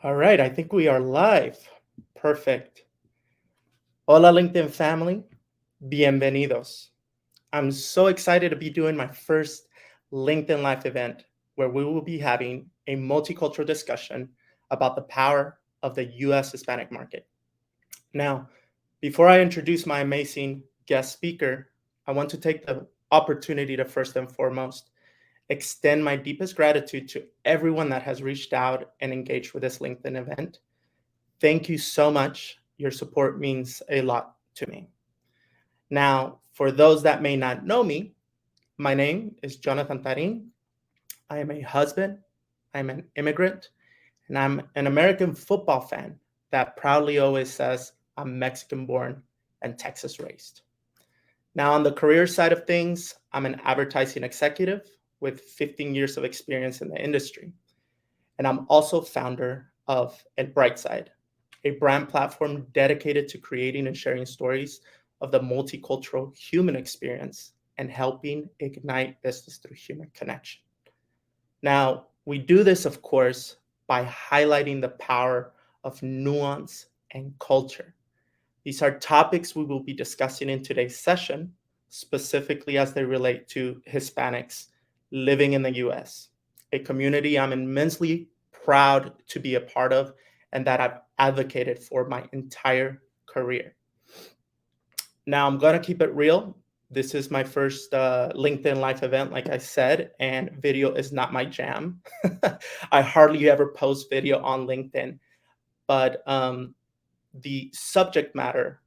All right, I think we are live. Perfect. Hola, LinkedIn family. Bienvenidos. I'm so excited to be doing my first LinkedIn Live event where we will be having a multicultural discussion about the power of the US Hispanic market. Now, before I introduce my amazing guest speaker, I want to take the opportunity to first and foremost extend my deepest gratitude to everyone that has reached out and engaged with this LinkedIn event. Thank you so much. Your support means a lot to me. Now, for those that may not know me, my name is Jonathan Tarin. I am a husband, I'm an immigrant, and I'm an American football fan that proudly always says I'm Mexican born and Texas raised. Now, on the career side of things, I'm an advertising executive with 15 years of experience in the industry. And I'm also founder of El Brightside, a brand platform dedicated to creating and sharing stories of the multicultural human experience and helping ignite business through human connection. Now, we do this, of course, by highlighting the power of nuance and culture. These are topics we will be discussing in today's session, specifically as they relate to Hispanics living in the US, a community I'm immensely proud to be a part of and that I've advocated for my entire career. Now, I'm going to keep it real. This is my first LinkedIn Live event, like I said, and video is not my jam. I hardly ever post video on LinkedIn, but the subject matter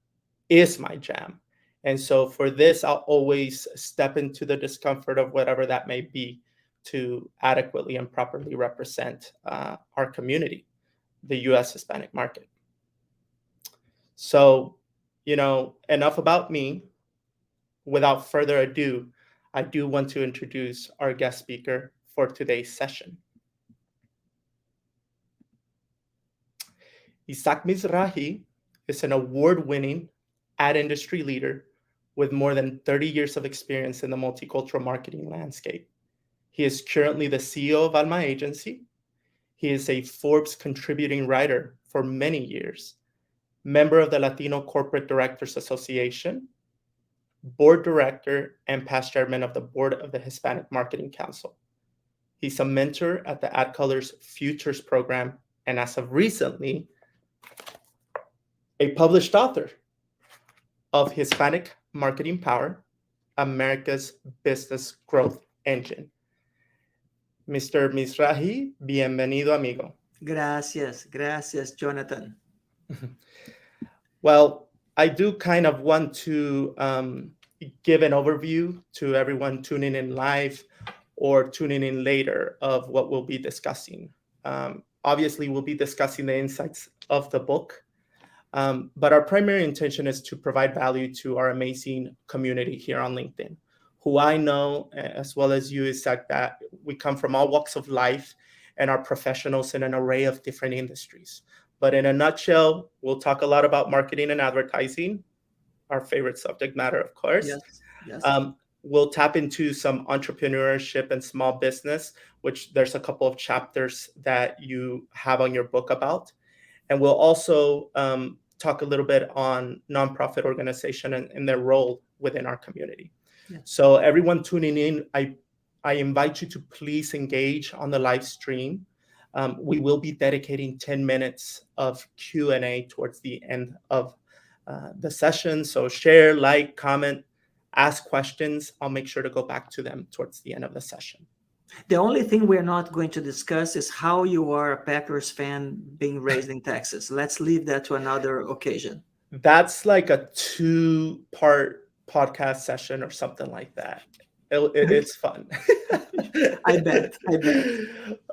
is my jam. And so for this, I'll always step into the discomfort of whatever that may be to adequately and properly represent our community, the US Hispanic market. So, enough about me. Without further ado, I do want to introduce our guest speaker for today's session. Isaac Mizrahi is an award-winning ad industry leader with more than 30 years of experience in the multicultural marketing landscape. He is currently the CEO of Alma Agency. He is a Forbes contributing writer for many years, member of the Latino Corporate Directors Association, board director, and past chairman of the board of the Hispanic Marketing Council. He's a mentor at the AdColor's Futures program, and as of recently, a published author of Hispanic Marketing Power, America's Business Growth Engine. Mr. Mizrahi, bienvenido, amigo. Gracias, Jonathan. Well, I do kind of want to give an overview to everyone tuning in live or tuning in later of what we'll be discussing. Obviously, we'll be discussing the insights of the book, but our primary intention is to provide value to our amazing community here on LinkedIn, who I know, as well as you, Isaac, that we come from all walks of life and are professionals in an array of different industries. But in a nutshell, we'll talk a lot about marketing and advertising, our favorite subject matter, of course. Yes. We'll tap into some entrepreneurship and small business, which there's a couple of chapters that you have on your book about. And we'll also talk a little bit on nonprofit organization and their role within our community. Yeah. So everyone tuning in, I invite you to please engage on the live stream. We will be dedicating 10 minutes of Q&A towards the end of the session. So share, like, comment, ask questions. I'll make sure to go back to them towards the end of the session. The only thing we're not going to discuss is how you are a Packers fan being raised in Texas. Let's leave that to another occasion. That's like a 2-part podcast session or something like that. It's fun. I bet.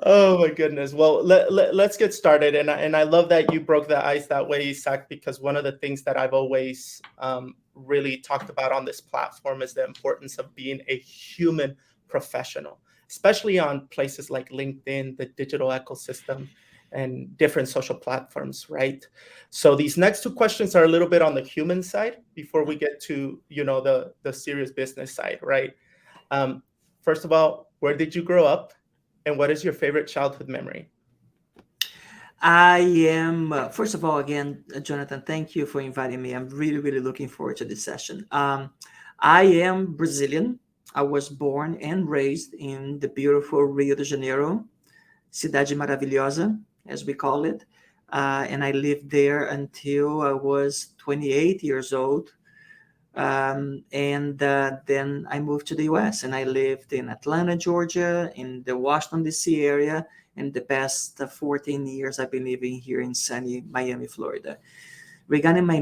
Oh my goodness. Well, let's get started. And I love that you broke the ice that way, Isaac, because one of the things that I've always really talked about on this platform is the importance of being a human professional, especially on places like LinkedIn, the digital ecosystem, and different social platforms, right? So these next 2 questions are a little bit on the human side before we get to, the serious business side, right? First of all, where did you grow up, and what is your favorite childhood memory? I am, first of all, again, Jonathan, thank you for inviting me. I'm really, really looking forward to this session. I am Brazilian. I was born and raised in the beautiful Rio de Janeiro, Cidade Maravilhosa, as we call it. And I lived there until I was 28 years old. And then I moved to the US and I lived in Atlanta, Georgia, in the Washington, D.C. area. In the past 14 years, I've been living here in sunny Miami, Florida. Regarding my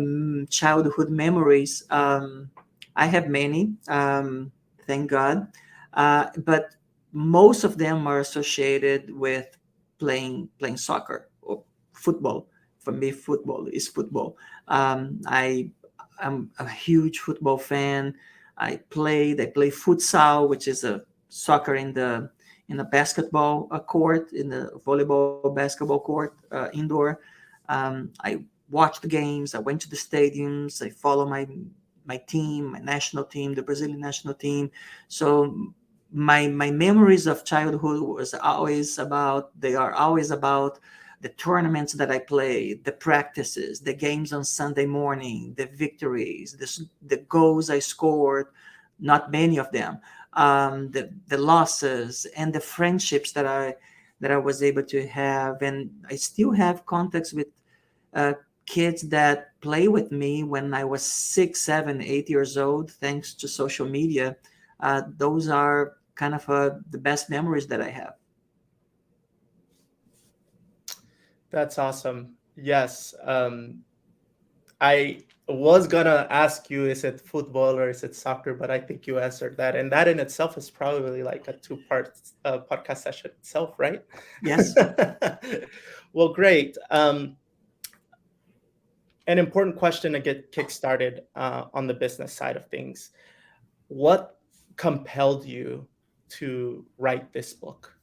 childhood memories, I have many, thank God. But most of them are associated with playing soccer or football. For me, football is football. I'm a huge football fan. I play futsal, which is a soccer in a basketball court, in the volleyball basketball court indoor. I watch the games. I went to the stadiums. I follow my team, my national team, the Brazilian national team. So my memories of childhood was always about they are always about the tournaments that I played, the practices, the games on Sunday morning, the victories, the goals I scored, not many of them, the losses and the friendships that I was able to have, and I still have contacts with uh, kids that play with me when I was 6, 7, 8 years old, thanks to social media. Those are kind of the best memories that I have. That's awesome. Yes. I was gonna ask you, is it football or is it soccer? But I think you answered that, and that in itself is probably like a two-part podcast session itself, right? Yes. Well, great. An important question to get kick-started on the business side of things. What compelled you to write this book?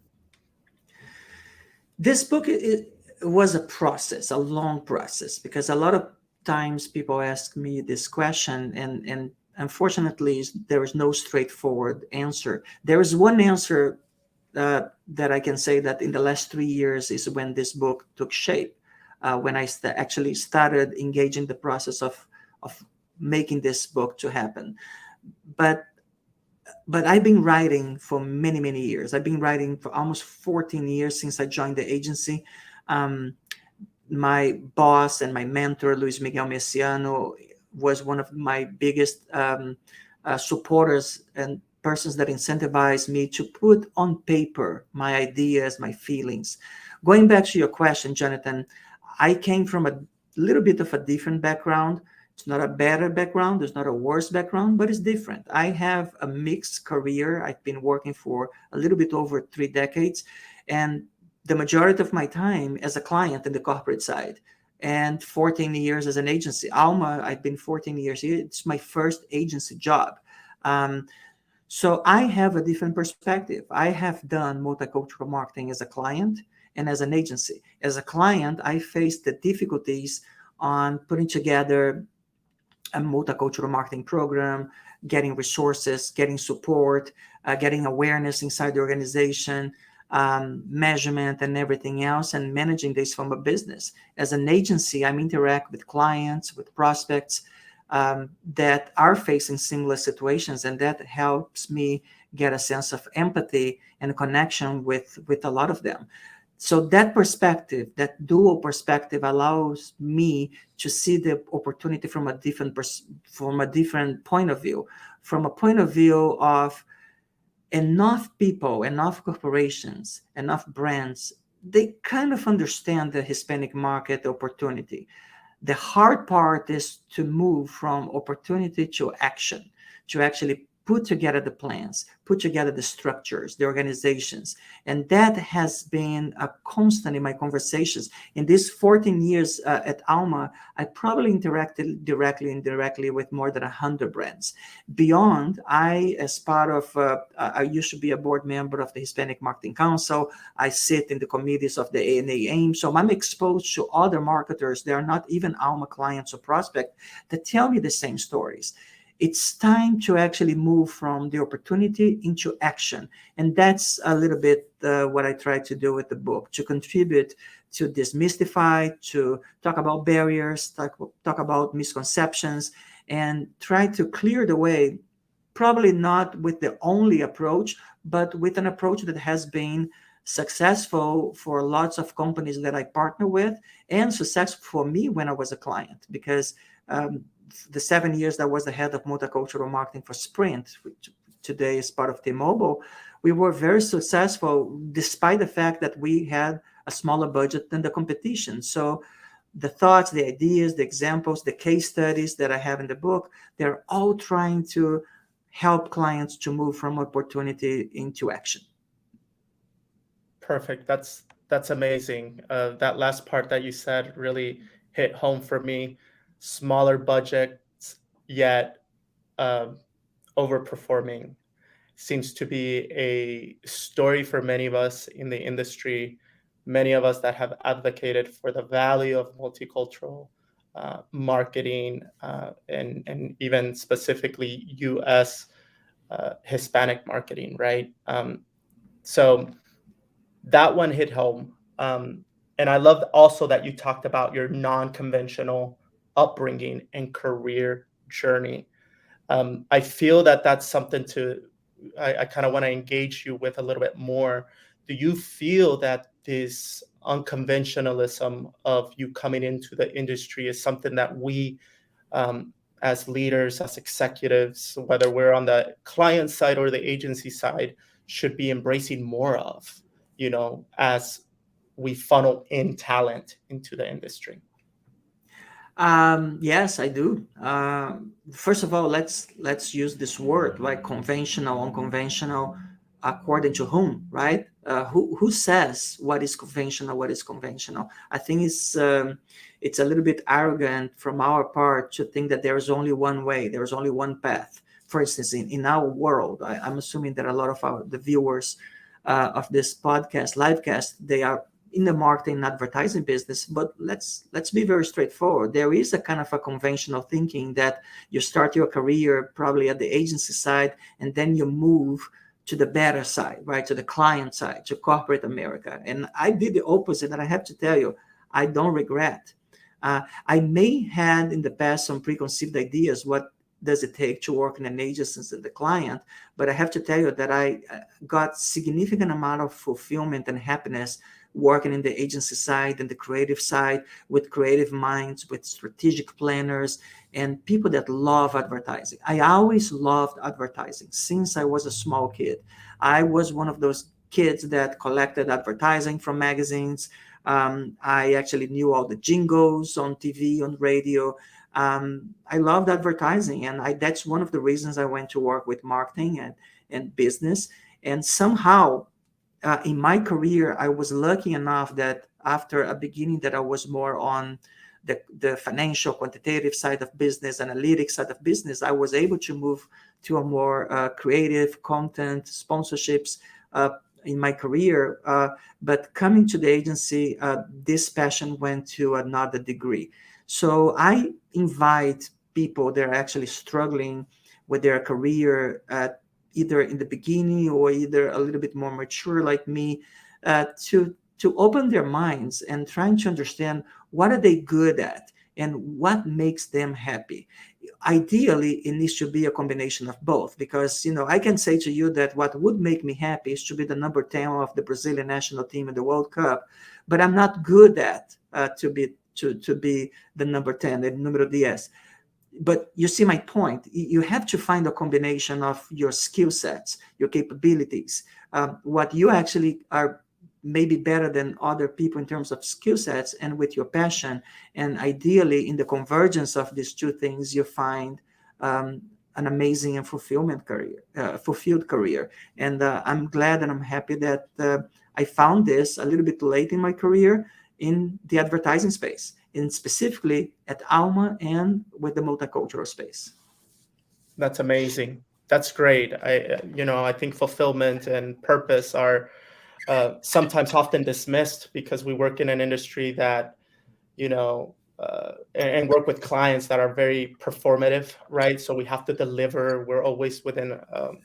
This book it was a process, a long process, because a lot of times people ask me this question, and unfortunately, there is no straightforward answer. There is one answer that I can say that in the last 3 years is when this book took shape, when I actually started engaging the process of making this book to happen. But I've been writing for many, many years. I've been writing for almost 14 years since I joined the agency. Um, my boss and my mentor, Luis Miguel Messiano, was one of my biggest supporters and persons that incentivized me to put on paper my ideas, my feelings. Going back to your question, Jonathan, I came from a little bit of a different background. It's not a better background, it's not a worse background, but it's different. I have a mixed career. I've been working for a little bit over 3 decades, and the majority of my time as a client in the corporate side, and 14 years as an agency. Alma, I've been 14 years here. It's my first agency job. Um, so I have a different perspective. I have done multicultural marketing as a client and as an agency. As a client, I faced the difficulties on putting together a multicultural marketing program, getting resources, getting support, getting awareness inside the organization, measurement and everything else, and managing this from a business. As an agency, I'm interact with clients, with prospects that are facing similar situations, and that helps me get a sense of empathy and connection with a lot of them. So that perspective, that dual perspective, allows me to see the opportunity from a different point of view, from a point of view of enough people, enough corporations, enough brands. They kind of understand the Hispanic market opportunity. The hard part is to move from opportunity to action, to actually put together the plans, put together the structures, the organizations. And that has been a constant in my conversations. In these 14 years at Alma, I probably interacted directly and indirectly with more than 100 brands. Beyond, as part of, I used to be a board member of the Hispanic Marketing Council. I sit in the committees of the ANA AIM. So I'm exposed to other marketers. They are not even Alma clients or prospect that tell me the same stories. It's time to actually move from the opportunity into action. And that's a little bit what I try to do with the book, to contribute to demystify, to talk about barriers, talk about misconceptions, and try to clear the way, probably not with the only approach, but with an approach that has been successful for lots of companies that I partner with, and successful for me when I was a client. Because the 7 years that I was the head of multicultural marketing for Sprint, which today is part of T-Mobile, we were very successful despite the fact that we had a smaller budget than the competition. So the thoughts, the ideas, the examples, the case studies that I have in the book, they're all trying to help clients to move from opportunity into action. Perfect. That's amazing. That last part that you said really hit home for me. Smaller budgets, yet um, overperforming seems to be a story for many of us in the industry. Many of us that have advocated for the value of multicultural marketing and even specifically U.S. Hispanic marketing, right? So that one hit home. And I loved also that you talked about your non-conventional upbringing and career journey. I feel that that's something I kind of want to engage you with a little bit more. Do you feel that this unconventionalism of you coming into the industry is something that we, as leaders, as executives, whether we're on the client side or the agency side, should be embracing more of, as we funnel in talent into the industry? Yes, I do. First of all, let's use this word, like conventional, unconventional, according to whom, right? Who says what is conventional, what is conventional? I think it's a little bit arrogant from our part to think that there is only one way, there is only one path. For instance, in our world, I'm assuming that a lot of the viewers of this podcast, livecast, they are in the marketing and advertising business. But let's be very straightforward. There is a kind of a conventional thinking that you start your career probably at the agency side, and then you move to the better side, right? To the client side, to corporate America. And I did the opposite, and I have to tell you, I don't regret. I may had in the past some preconceived ideas. What does it take to work in an agency as the client? But I have to tell you that I got significant amount of fulfillment and happiness working in the agency side and the creative side with creative minds, with strategic planners and people that love advertising. I always loved advertising since I was a small kid. I was one of those kids that collected advertising from magazines. I actually knew all the jingles on TV, on radio. I loved advertising, and that's one of the reasons I went to work with marketing and business. And somehow in my career, I was lucky enough that after a beginning that I was more on the financial, quantitative side of business, analytics side of business, I was able to move to a more creative content, sponsorships in my career. But coming to the agency, this passion went to another degree. So I invite people that are actually struggling with their career at either in the beginning or either a little bit more mature like me, to open their minds and trying to understand what are they good at and what makes them happy. Ideally, it needs to be a combination of both, because I can say to you that what would make me happy is to be the number 10 of the Brazilian national team in the World Cup, but I'm not good at to be the number 10, the numero 10. But you see my point. You have to find a combination of your skill sets, your capabilities, what you actually are maybe better than other people in terms of skill sets, and with your passion. And ideally, in the convergence of these two things, you find an amazing and fulfilled career. And I'm glad and I'm happy that I found this a little bit late in my career in the advertising space, and specifically at Alma and with the multicultural space. That's amazing. That's great. I think fulfillment and purpose are sometimes often dismissed because we work in an industry that, and work with clients that are very performative, right? So we have to deliver. We're always within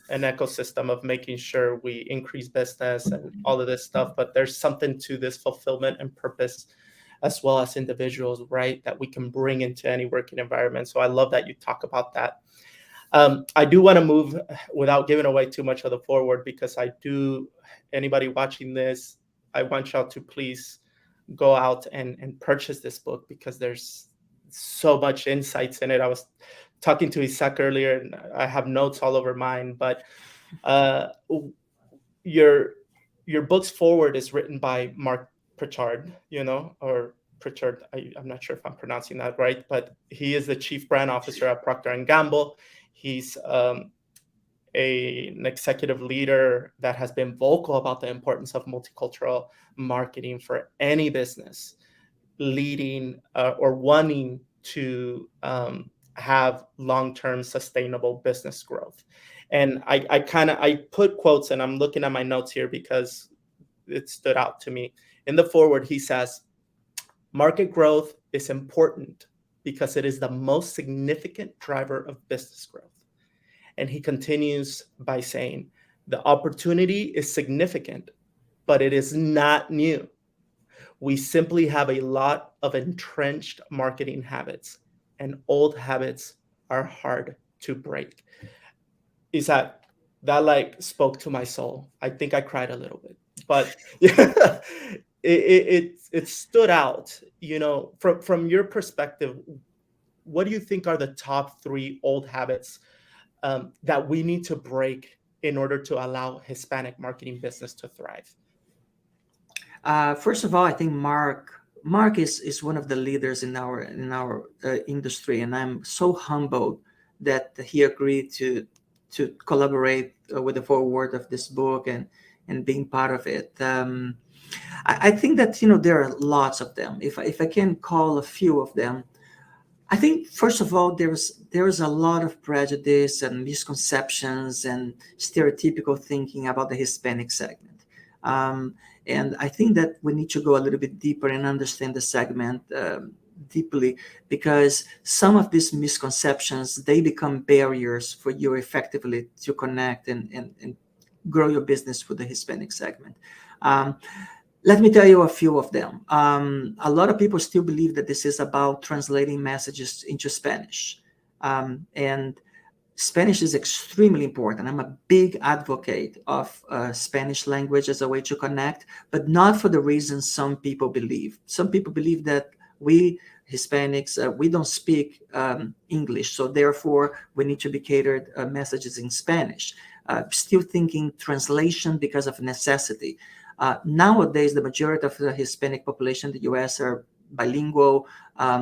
an ecosystem of making sure we increase business and all of this stuff. But there's something to this fulfillment and purpose, as well as individuals, right, that we can bring into any working environment. So I love that you talk about that. I do want to move without giving away too much of the forward, because anybody watching this, I want y'all to please go out and purchase this book, because there's so much insights in it. I was talking to Isaac earlier, and I have notes all over mine, but uh, your your book's forward is written by Mark Pritchard, or Pritchard. I'm not sure if I'm pronouncing that right, but he is the chief brand officer at Procter and Gamble. He's an executive leader that has been vocal about the importance of multicultural marketing for any business leading or wanting to have long-term sustainable business growth. And I put quotes, and I'm looking at my notes here because it stood out to me. In the forward, he says, market growth is important because it is the most significant driver of business growth. And he continues by saying, the opportunity is significant, but it is not new. We simply have a lot of entrenched marketing habits, and old habits are hard to break. Isaac, that like spoke to my soul. I think I cried a little bit, but yeah, it stood out. From your perspective, what do you think are the top three old habits that we need to break in order to allow Hispanic marketing business to thrive? First of all, I think Mark is one of the leaders in our industry, and I'm so humbled that he agreed to collaborate with the forward of this book and being part of it. I think that there are lots of them. If I can call a few of them, I think first of all there's a lot of prejudice and misconceptions and stereotypical thinking about the Hispanic segment. And I think that we need to go a little bit deeper and understand the segment deeply, because some of these misconceptions, they become barriers for you effectively to connect and grow your business with the Hispanic segment. Let me tell you a few of them. A lot of people still believe that this is about translating messages into Spanish. And Spanish is extremely important. I'm a big advocate of Spanish language as a way to connect, but not for the reasons some people believe. Some people believe that we Hispanics, we don't speak English, so therefore we need to be catered messages in Spanish. Still thinking translation because of necessity. Nowadays, the majority of the Hispanic population in the U.S. are bilingual,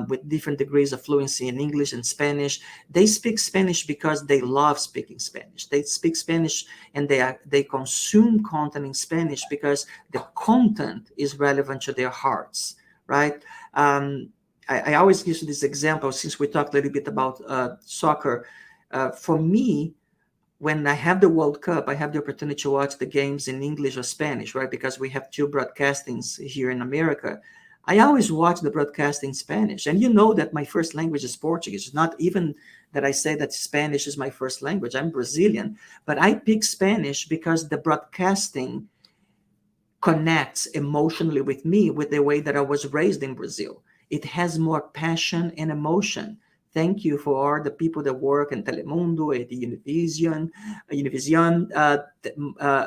with different degrees of fluency in English and Spanish. They speak Spanish because they love speaking Spanish. They speak Spanish and they consume content in Spanish because the content is relevant to their hearts, right? I always use this example, since we talked a little bit about soccer. For me, when I have the World Cup, I have the opportunity to watch the games in English or Spanish, right? Because we have two broadcastings here in America. I always watch the broadcast in Spanish. And you know that my first language is Portuguese. It's not even that I say that Spanish is my first language. I'm Brazilian. But I pick Spanish because the broadcasting connects emotionally with me with the way that I was raised in Brazil. It has more passion and emotion. Thank you for all the people that work in Telemundo, at Univision,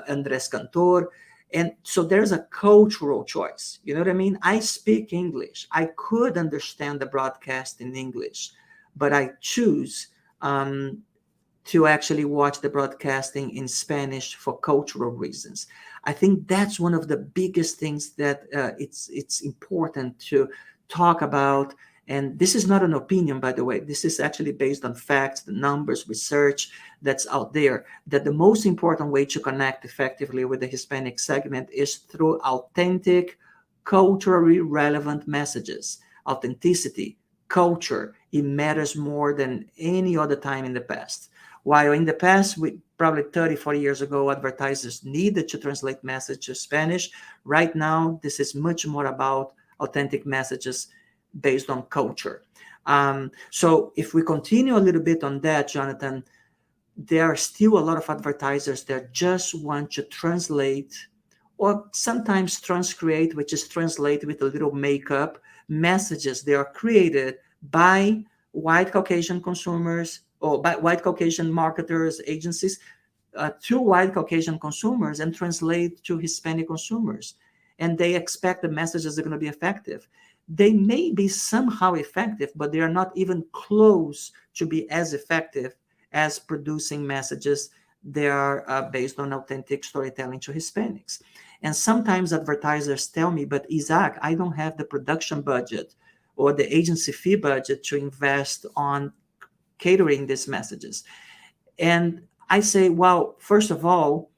Andres Cantor. And so there's a cultural choice. You know what I mean? I speak English. I could understand the broadcast in English, but I choose to actually watch the broadcasting in Spanish for cultural reasons. I think that's one of the biggest things that it's important to talk about. And this is not an opinion, by the way. This is actually based on facts, the numbers, research that's out there, that the most important way to connect effectively with the Hispanic segment is through authentic, culturally relevant messages. Authenticity, culture, it matters more than any other time in the past. While in the past, probably 30, 40 years ago, advertisers needed to translate message to Spanish. Right now, this is much more about authentic messages based on culture. So if we continue a little bit on that, Jonathan, there are still a lot of advertisers that just want to translate or sometimes transcreate, which is translate with a little makeup, messages. They are created by white Caucasian consumers or by white Caucasian marketers, agencies, to white Caucasian consumers and translate to Hispanic consumers. And they expect the messages are going to be effective. They may be somehow effective, but they are not even close to be as effective as producing messages that are based on authentic storytelling to Hispanics. And sometimes advertisers tell me, but Isaac, I don't have the production budget or the agency fee budget to invest on catering these messages. And I say, well, first of all,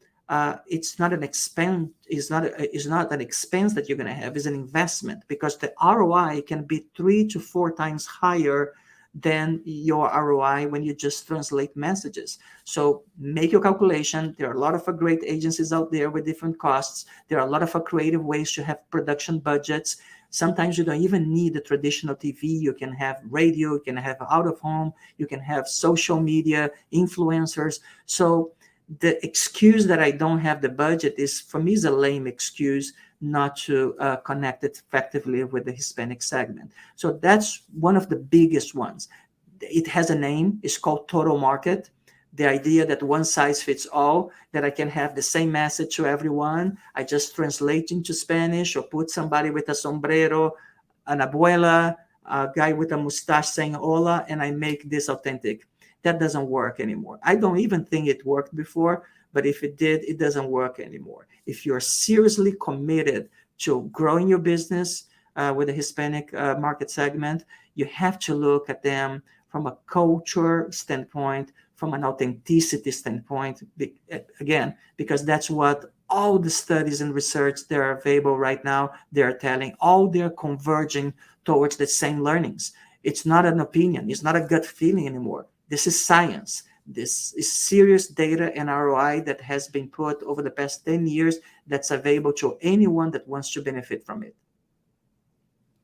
it's not an expense. It's not an expense that you're going to have. It's an investment, because the ROI can be 3 to 4 times higher than your ROI when you just translate messages. So make your calculation. There are a lot of great agencies out there with different costs. There are a lot of creative ways to have production budgets. Sometimes you don't even need the traditional TV. You can have radio, you can have out of home, you can have social media, influencers. So the excuse that I don't have the budget is, for me, is a lame excuse not to connect it effectively with the Hispanic segment. So that's one of the biggest ones. It has a name. It's called total market. The idea that one size fits all, that I can have the same message to everyone. I just translate into Spanish or put somebody with a sombrero, an abuela, a guy with a mustache saying hola, and I make this authentic. That doesn't work anymore. I don't even think it worked before, but if it did, it doesn't work anymore. If you're seriously committed to growing your business with the Hispanic market segment, you have to look at them from a culture standpoint, from an authenticity standpoint, again, because that's what all the studies and research that are available right now, they're telling, all they're converging towards the same learnings. It's not an opinion. It's not a gut feeling anymore. This is science. This is serious data and ROI that has been put over the past 10 years that's available to anyone that wants to benefit from it.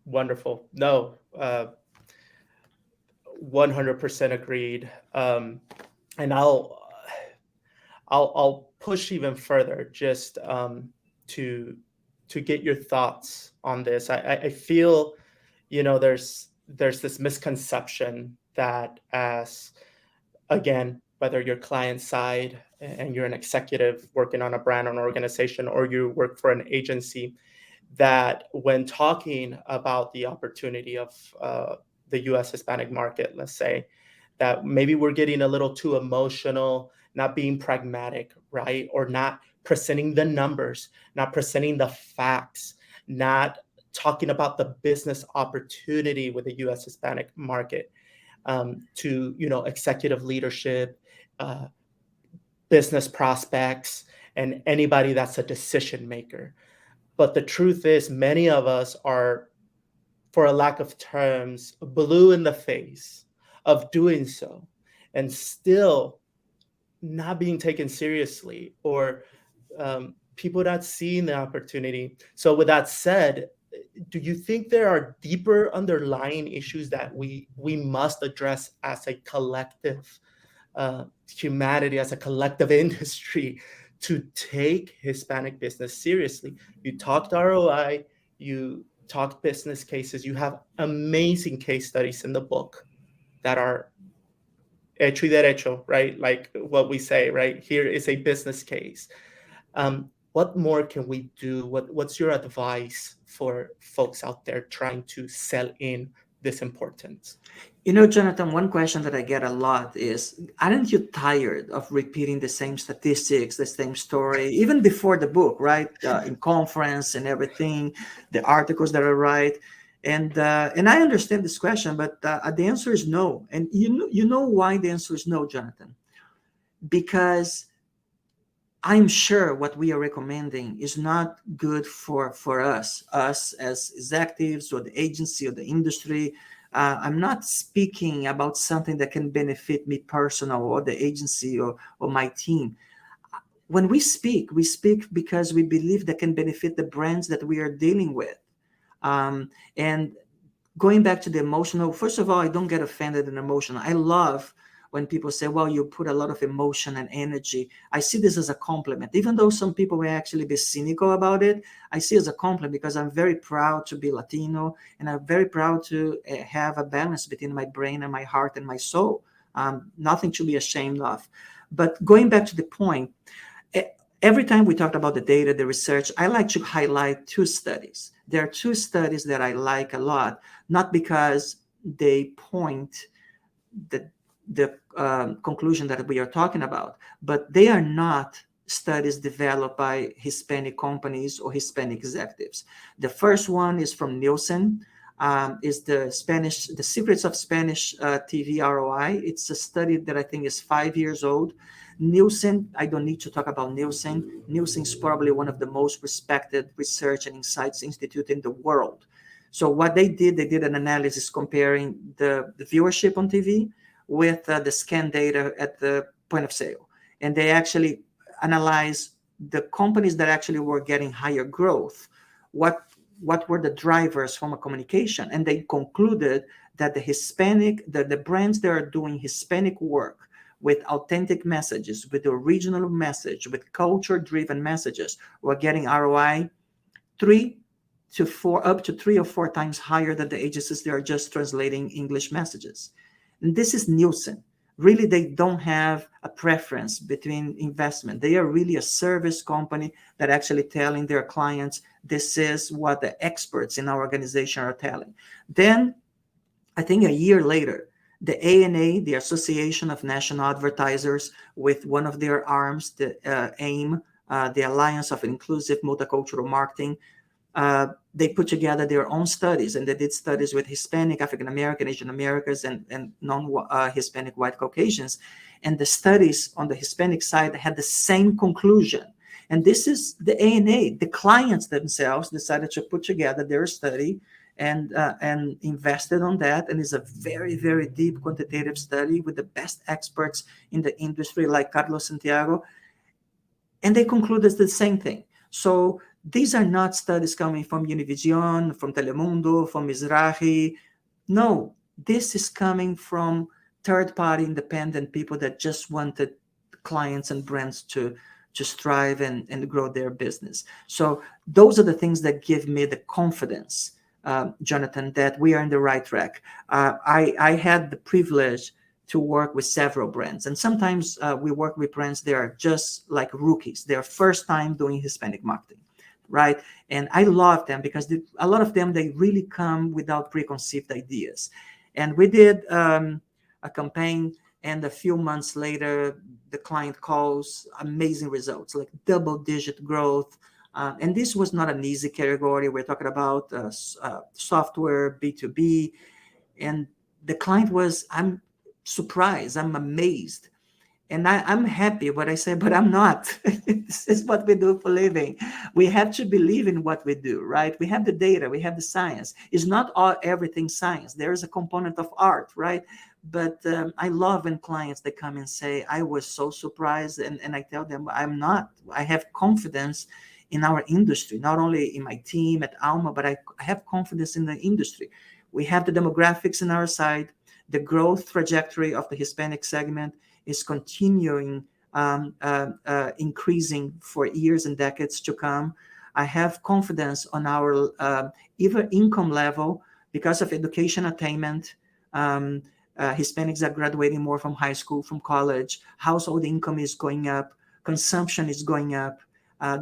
Wonderful. No, 100% agreed. And I'll push even further just to get your thoughts on this. I feel, there's this misconception that, as again, whether you're client side and you're an executive working on a brand or an organization, or you work for an agency, that when talking about the opportunity of the U.S. Hispanic market, let's say, that maybe we're getting a little too emotional, not being pragmatic, right? Or not presenting the numbers, not presenting the facts, not talking about the business opportunity with the U.S. Hispanic market to, executive leadership, business prospects, and anybody that's a decision maker. But the truth is, many of us are, for a lack of terms, blue in the face of doing so and still not being taken seriously, or people not seeing the opportunity. So with that said, do you think there are deeper underlying issues that we must address as a collective humanity, as a collective industry, to take Hispanic business seriously? You talked ROI, you talked business cases, you have amazing case studies in the book that are hecho y derecho, right? Like what we say, right? Here is a business case. What more can we do? What's your advice for folks out there trying to sell in this importance? Jonathan, one question that I get a lot is, aren't you tired of repeating the same statistics, the same story, even before the book, right? In conference and everything, the articles that I write. And I understand this question, but the answer is no. And you know why the answer is no, Jonathan? Because I'm sure what we are recommending is not good for us as executives or the agency or the industry. I'm not speaking about something that can benefit me personal or the agency or my team. When we speak because we believe that can benefit the brands that we are dealing with. And Going back to the emotional, first of all, I don't get offended and emotional. I love when people say, well, you put a lot of emotion and energy. I see this as a compliment. Even though some people may actually be cynical about it, I see it as a compliment because I'm very proud to be Latino, and I'm very proud to have a balance between my brain and my heart and my soul. Nothing to be ashamed of. But going back to the point, every time we talked about the data, the research, I like to highlight two studies. There are two studies that I like a lot, not because they point the conclusion that we are talking about, but they are not studies developed by Hispanic companies or Hispanic executives. The first one is from Nielsen, is the Secrets of Spanish TV ROI. It's a study that I think is 5 years old. Nielsen, I don't need to talk about Nielsen. Nielsen is probably one of the most respected research and insights institute in the world. So what they did an analysis comparing the viewership on TV with the scan data at the point of sale. And they actually analyzed the companies that actually were getting higher growth, what were the drivers from a communication. And they concluded that the brands that are doing Hispanic work with authentic messages, with the original message, with culture-driven messages, were getting ROI 3 to 4, up to 3 or 4 times higher than the agencies that are just translating English messages. And this is Nielsen. Really, they don't have a preference between investment. They are really a service company that actually telling their clients, this is what the experts in our organization are telling. Then, I think a year later, the ANA, the Association of National Advertisers, with one of their arms, the AIM, the Alliance of Inclusive Multicultural Marketing, they put together their own studies, and they did studies with Hispanic, African American, Asian Americans, and non-Hispanic white Caucasians. And the studies on the Hispanic side had the same conclusion. And this is the ANA. The clients themselves decided to put together their study and invested on that. And it's a very, very deep quantitative study with the best experts in the industry, like Carlos Santiago. And they concluded the same thing. So these are not studies coming from Univision, from Telemundo, from Mizrahi. No, this is coming from third-party independent people that just wanted clients and brands to strive and grow their business. So those are the things that give me the confidence, Jonathan, that we are in the right track. I had the privilege to work with several brands. And sometimes we work with brands that are just like rookies. They're first time doing Hispanic marketing, right? And I love them because a lot of them, they really come without preconceived ideas. And we did a campaign, and a few months later, the client calls, amazing results, like double-digit growth. And this was not an easy category. We're talking about software, B2B. And the client was, I'm surprised, I'm amazed. And I'm happy, but I say, but I'm not. This is what we do for living. We have to believe in what we do, right? We have the data, we have the science. It's not everything science. There is a component of art, right? But I love when clients, they come and say, I was so surprised. And I tell them, I'm not. I have confidence in our industry, not only in my team at Alma, but I have confidence in the industry. We have the demographics in our side. The growth trajectory of the Hispanic segment is continuing increasing for years and decades to come. I have confidence on our even income level because of education attainment. Hispanics are graduating more from high school, from college. Household income is going up. Consumption is going up.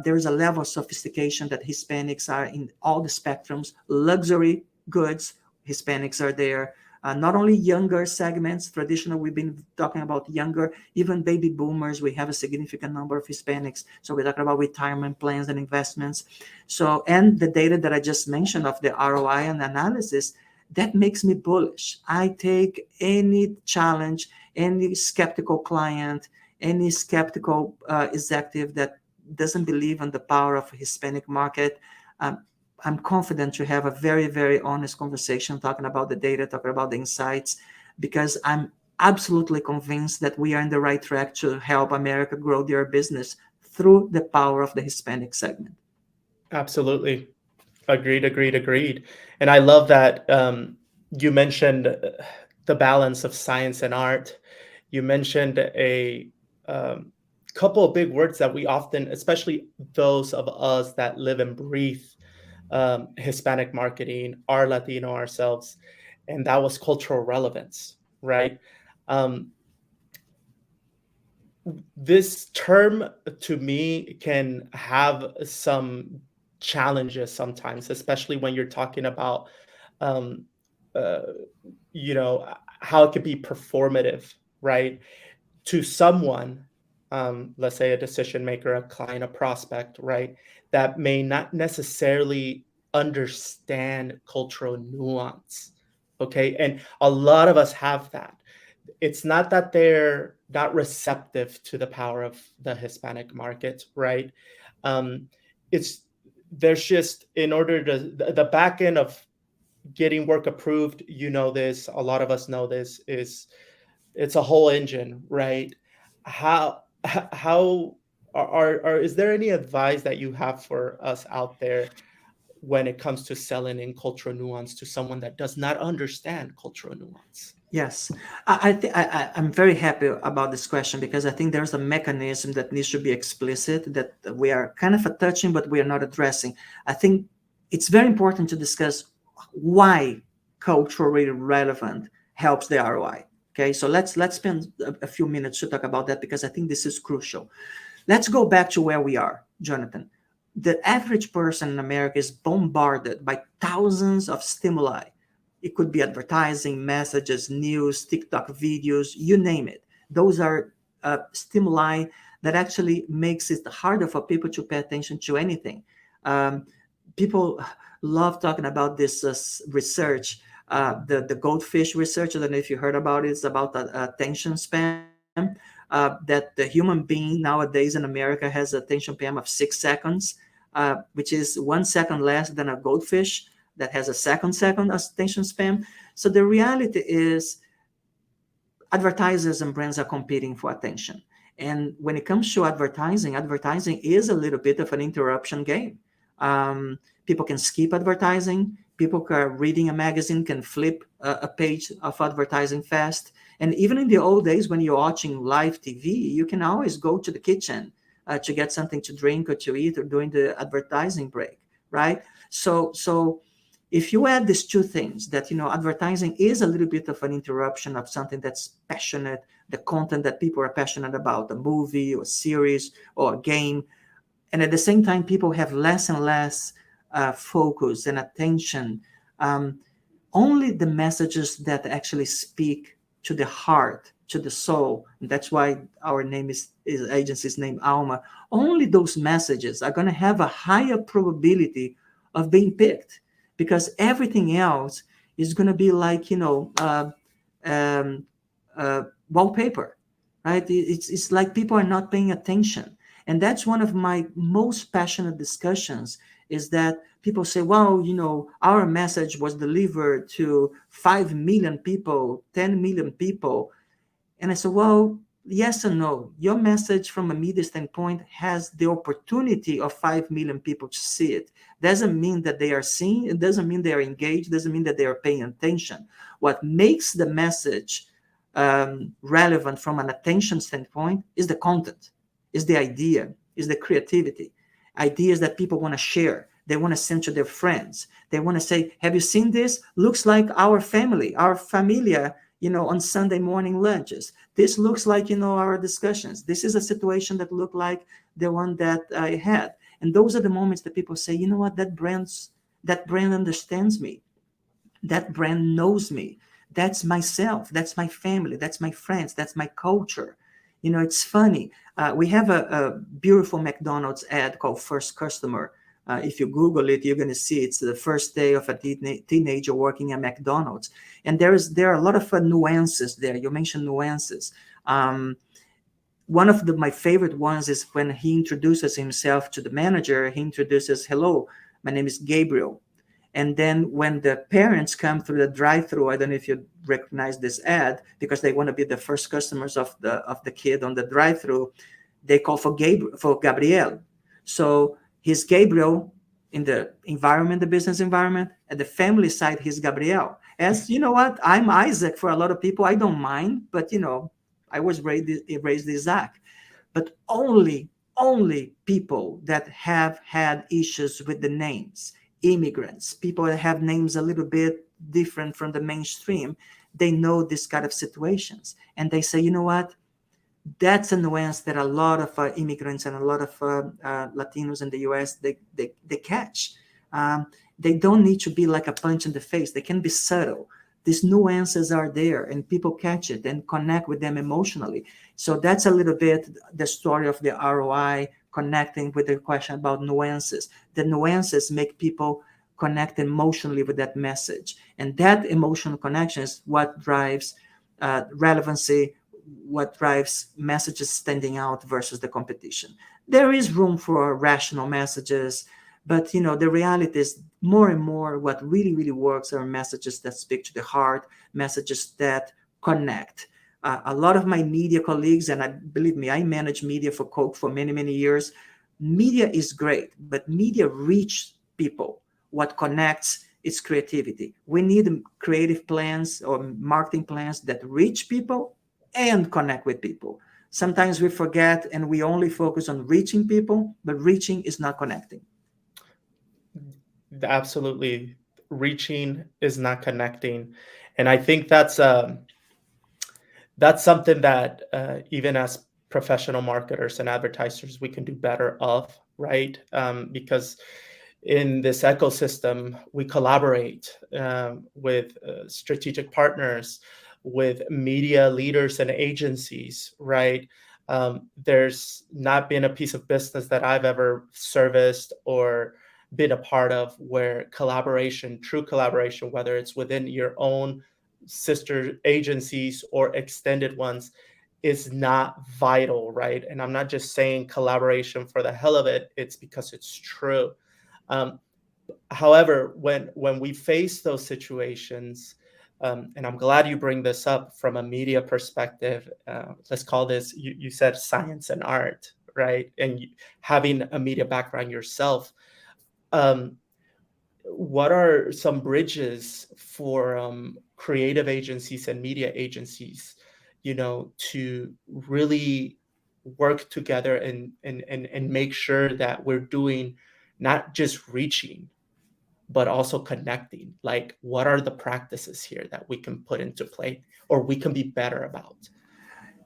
There is a level of sophistication that Hispanics are in all the spectrums. Luxury goods, Hispanics are there. Not only younger segments, traditional, we've been talking about younger, even baby boomers, we have a significant number of Hispanics. So we're talking about retirement plans and investments. So, and the data that I just mentioned of the ROI and analysis, that makes me bullish. I take any challenge, any skeptical client, any skeptical executive that doesn't believe in the power of a Hispanic market. I'm confident to have a very, very honest conversation talking about the data, talking about the insights, because I'm absolutely convinced that we are in the right track to help America grow their business through the power of the Hispanic segment. Absolutely. Agreed. And I love that You mentioned the balance of science and art. You mentioned a um, couple of big words that we often, especially those of us that live and breathe Hispanic marketing, are Latino ourselves, and that was cultural relevance, right? Um, this term to me can have some challenges sometimes, especially when you're talking about um, uh, how it could be performative, right? To someone, let's say a decision maker, a client, a prospect, right, that may not necessarily understand cultural nuance. Okay. And a lot of us have that. It's not that they're not receptive to the power of the Hispanic market, right? Um, it's there's just in order to the back end of getting work approved, this, a lot of us know this, is it's a whole engine, right? How are is there any advice that you have for us out there when it comes to selling in cultural nuance to someone that does not understand cultural nuance? Yes, I'm very happy about this question because I think there's a mechanism that needs to be explicit that we are kind of touching, but we are not addressing. I think it's very important to discuss why culturally relevant helps the ROI. Okay, so let's spend a few minutes to talk about that because I think this is crucial. Let's go back to where we are, Jonathan. The average person in America is bombarded by thousands of stimuli. It could be advertising, messages, news, TikTok videos, you name it. Those are stimuli that actually makes it harder for people to pay attention to anything. Um, People love talking about this research, the goldfish research. I don't know if you heard about it. It's about the attention span. That the human being nowadays in America has an attention span of 6 seconds, which is 1 second less than a goldfish that has a second attention span. So the reality is advertisers and brands are competing for attention. And when it comes to advertising, advertising is a little bit of an interruption game. People can skip advertising. People are reading a magazine can flip a page of advertising fast. And even in the old days, when you're watching live TV, you can always go to the kitchen to get something to drink or to eat or during the advertising break, right? So if you add these two things, that advertising is a little bit of an interruption of something that's passionate, the content that people are passionate about, a movie or a series or a game, and at the same time people have less and less focus and attention, only the messages that actually speak to the heart, to the soul, and that's why our name is agency's name Alma, only those messages are going to have a higher probability of being picked, because everything else is going to be like um, wallpaper, right? It's like people are not paying attention. And that's one of my most passionate discussions, is that people say, well, our message was delivered to 5 million people, 10 million people. And I said, well, yes and no. Your message from a media standpoint has the opportunity of 5 million people to see it. Doesn't mean that they are seeing, it doesn't mean they are engaged, doesn't mean that they are paying attention. What makes the message relevant from an attention standpoint is the content, is the idea, is the creativity, ideas that people want to share. They want to send to their friends. They want to say, have you seen this? Looks like our family, our familia, on Sunday morning lunches. This looks like, our discussions. This is a situation that looked like the one that I had. And those are the moments that people say, you know what, that brand understands me. That brand knows me. That's myself. That's my family. That's my friends. That's my culture. It's funny. We have a beautiful McDonald's ad called First Customer. If you Google it, you're going to see it's the first day of a teenager working at McDonald's. And there are a lot of nuances there. You mentioned nuances. One of my favorite ones is when he introduces himself to the manager. He introduces, hello, my name is Gabriel. And then when the parents come through the drive-through, I don't know if you recognize this ad, because they want to be the first customers of the kid on the drive-through, they call for Gabriel. So he's Gabriel, in the environment, the business environment. At the family side, he's Gabriel. As you know what, I'm Isaac for a lot of people. I don't mind, but I was raised Isaac. But only people that have had issues with the names, immigrants, people that have names a little bit different from the mainstream, they know this kind of situations, and they say, you know what, that's a nuance that a lot of immigrants and a lot of Latinos in the US they catch. Um, they don't need to be like a punch in the face. They can be subtle. These nuances are there, and people catch it and connect with them emotionally. So that's a little bit the story of the ROI, connecting with the question about nuances. The nuances make people connect emotionally with that message, and that emotional connection is what drives relevancy, what drives messages standing out versus the competition. There is room for rational messages, but the reality is more and more what really works are messages that speak to the heart, messages that connect. A lot of my media colleagues, and believe me, I managed media for Coke for many years. Media is great, but media reach people. What connects is creativity. We need creative plans or marketing plans that reach people and connect with people. Sometimes we forget and we only focus on reaching people, but reaching is not connecting. Absolutely. Reaching is not connecting. And I think that's something that even as professional marketers and advertisers, we can do better of, right? Because in this ecosystem, we collaborate with strategic partners, with media leaders and agencies, right? There's not been a piece of business that I've ever serviced or been a part of where collaboration, true collaboration, whether it's within your own sister agencies or extended ones, is not vital, right? And I'm not just saying collaboration for the hell of it, it's because it's true. Um, However, when we face those situations, and I'm glad you bring this up from a media perspective, let's call this, you said science and art, right? And having a media background yourself, um, what are some bridges for creative agencies and media agencies, to really work together and make sure that we're doing not just reaching, but also connecting? Like, what are the practices here that we can put into play or we can be better about?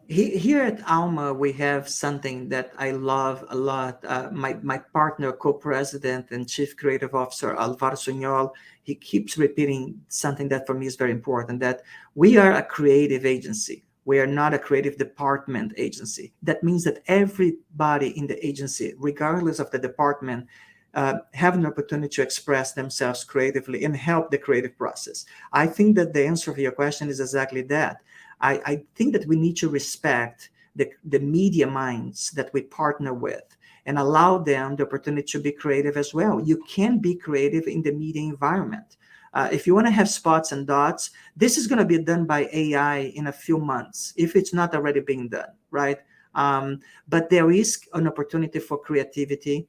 Here at Alma, we have something that I love a lot. My partner, co-president and chief creative officer, Alvaro Suñol, he keeps repeating something that for me is very important, that we are a creative agency. We are not a creative department agency. That means that everybody in the agency, regardless of the department, have an opportunity to express themselves creatively and help the creative process. I think that the answer for your question is exactly that. I think that we need to respect the media minds that we partner with and allow them the opportunity to be creative as well. You can be creative in the media environment. If you want to have spots and dots, this is going to be done by AI in a few months, if it's not already being done, right? But there is an opportunity for creativity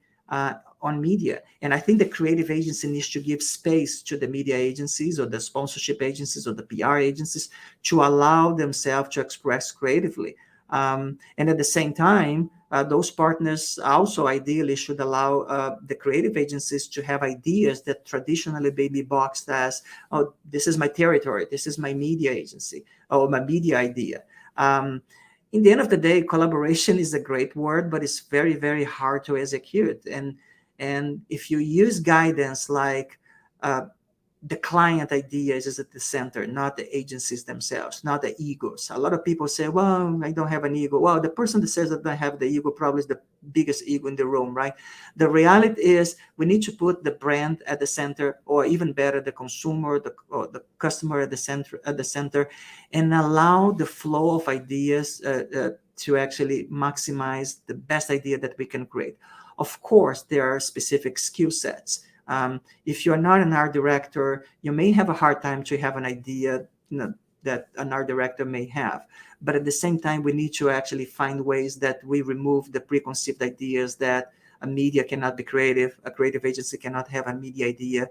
on media. And I think the creative agency needs to give space to the media agencies or the sponsorship agencies or the PR agencies to allow themselves to express creatively. And at the same time, those partners also ideally should allow the creative agencies to have ideas that traditionally may be boxed as, oh, this is my territory, this is my media agency, or my media idea. In the end of the day, collaboration is a great word, but it's very hard to execute. And if you use guidance like the client ideas is at the center, not the agencies themselves, not the egos. A lot of people say, well, I don't have an ego. Well, the person that says that I have the ego probably is the biggest ego in the room, right? The reality is we need to put the brand at the center, or even better, the consumer, or the customer at the center, and allow the flow of ideas to actually maximize the best idea that we can create. Of course, there are specific skill sets. If you're not an art director, you may have a hard time to have an idea, that an art director may have. But at the same time, we need to actually find ways that we remove the preconceived ideas that a media cannot be creative, a creative agency cannot have a media idea,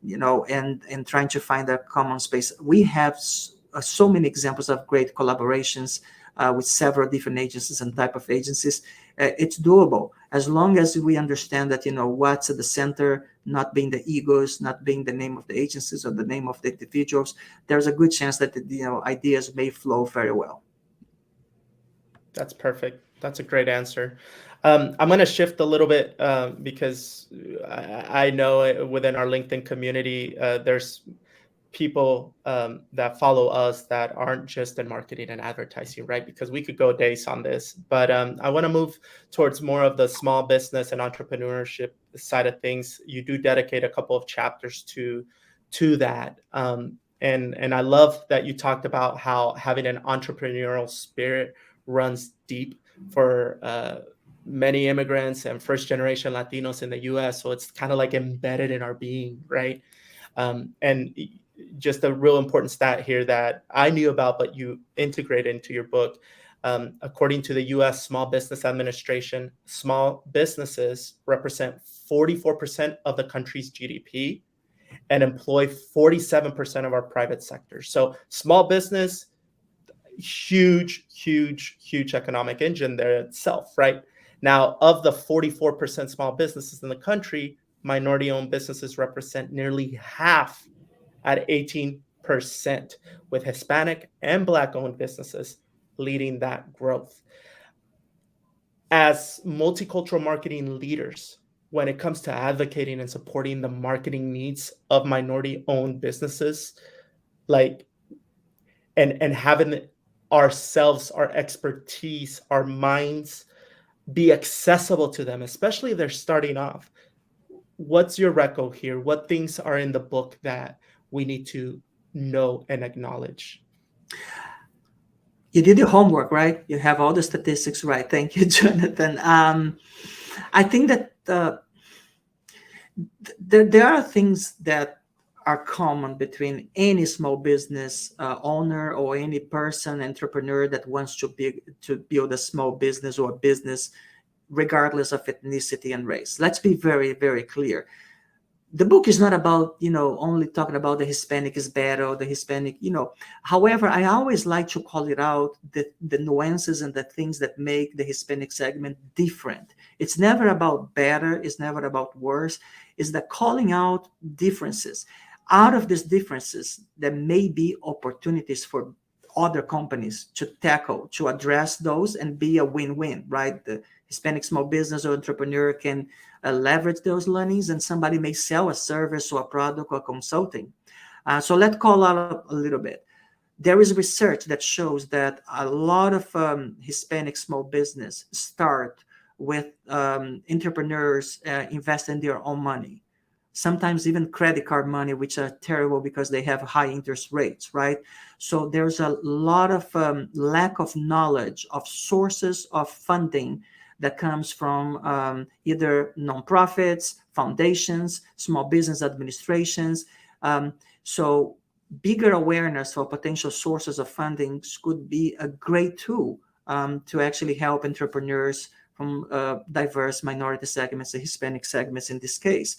and trying to find a common space. We have so many examples of great collaborations with several different agencies and type of agencies. It's doable as long as we understand that what's at the center, not being the egos, not being the name of the agencies or the name of the individuals. There's a good chance that ideas may flow very well. That's perfect. That's a great answer. I'm going to shift a little bit because I know within our LinkedIn community, there's people that follow us that aren't just in marketing and advertising, right? Because we could go days on this, but I want to move towards more of the small business and entrepreneurship side of things. You do dedicate a couple of chapters to that, and I love that you talked about how having an entrepreneurial spirit runs deep for many immigrants and first generation Latinos in the US. So it's kind of like embedded in our being, right? And just a real important stat here that I knew about, but you integrate into your book. According to the US Small Business Administration, small businesses represent 44% of the country's GDP and employ 47% of our private sector. So small business, huge, huge, huge economic engine there itself, right? Now, of the 44% small businesses in the country, minority-owned businesses represent nearly half at 18%, with Hispanic and Black-owned businesses leading that growth. As multicultural marketing leaders, when it comes to advocating and supporting the marketing needs of minority-owned businesses, like and having ourselves, our expertise, our minds be accessible to them, especially if they're starting off. What's your reco here? What things are in the book that we need to know and acknowledge? You did your homework, right? You have all the statistics right. Thank you, Jonathan. I think that there are things that are common between any small business owner or any person, entrepreneur that wants to build a small business or a business, regardless of ethnicity and race. Let's be very, very clear. The book is not about, only talking about the Hispanic is better or the Hispanic, However, I always like to call it out, the nuances and the things that make the Hispanic segment different. It's never about better. It's never about worse. It's the calling out differences. Out of these differences, there may be opportunities for other companies to tackle, to address those and be a win-win, right? The Hispanic small business or entrepreneur can leverage those learnings, and somebody may sell a service or a product or consulting. So let's call out a little bit. There is research that shows that a lot of Hispanic small business start with entrepreneurs investing their own money, sometimes even credit card money, which are terrible because they have high interest rates, right? So there's a lot of lack of knowledge of sources of funding that comes from either nonprofits, foundations, small business administrations. So bigger awareness for potential sources of funding could be a great tool to actually help entrepreneurs from diverse minority segments, the Hispanic segments in this case.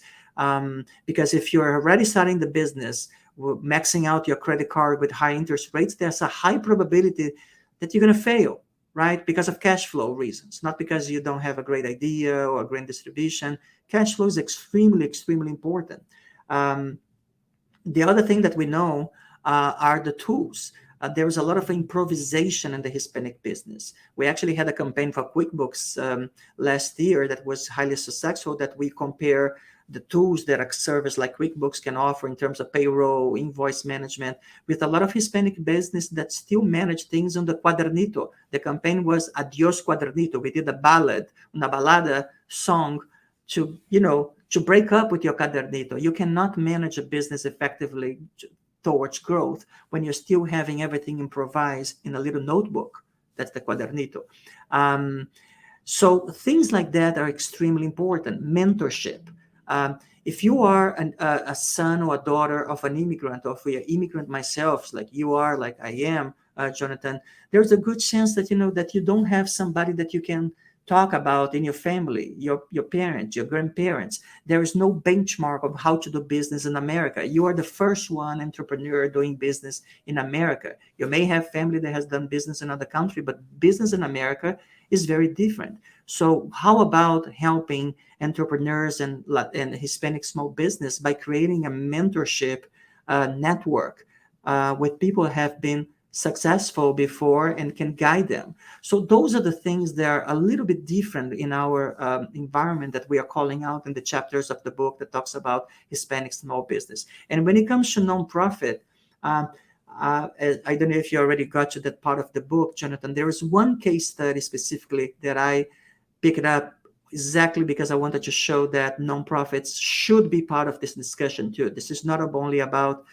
Because if you're already starting the business, maxing out your credit card with high interest rates, there's a high probability that you're going to fail, right? Because of cash flow reasons, not because you don't have a great idea or a great distribution. Cash flow is extremely, extremely important. The other thing that we know are the tools. There was a lot of improvisation in the Hispanic business. We actually had a campaign for QuickBooks last year that was highly successful, that we compare the tools that a service like QuickBooks can offer in terms of payroll, invoice management, with a lot of Hispanic business that still manage things on the cuadernito. The campaign was Adios Cuadernito. We did a ballad, una balada song to break up with your cuadernito. You cannot manage a business effectively towards growth when you're still having everything improvised in a little notebook. That's the cuadernito. So things like that are extremely important. Mentorship. If you are a son or a daughter of an immigrant, or if you're an immigrant myself, like you are, like I am, Jonathan, there's a good chance that that you don't have somebody that you can talk about in your family, your parents, your grandparents. There is no benchmark of how to do business in America. You are the first one entrepreneur doing business in America. You may have family that has done business in other country, but business in America is very different. So how about helping entrepreneurs and Hispanic small business by creating a mentorship network with people who have been successful before and can guide them. So those are the things that are a little bit different in our environment that we are calling out in the chapters of the book that talks about Hispanic small business. And when it comes to nonprofit, um, I don't know if you already got to that part of the book, Jonathan. There is one case study specifically that I picked up exactly because I wanted to show that nonprofits should be part of this discussion too. This is not only about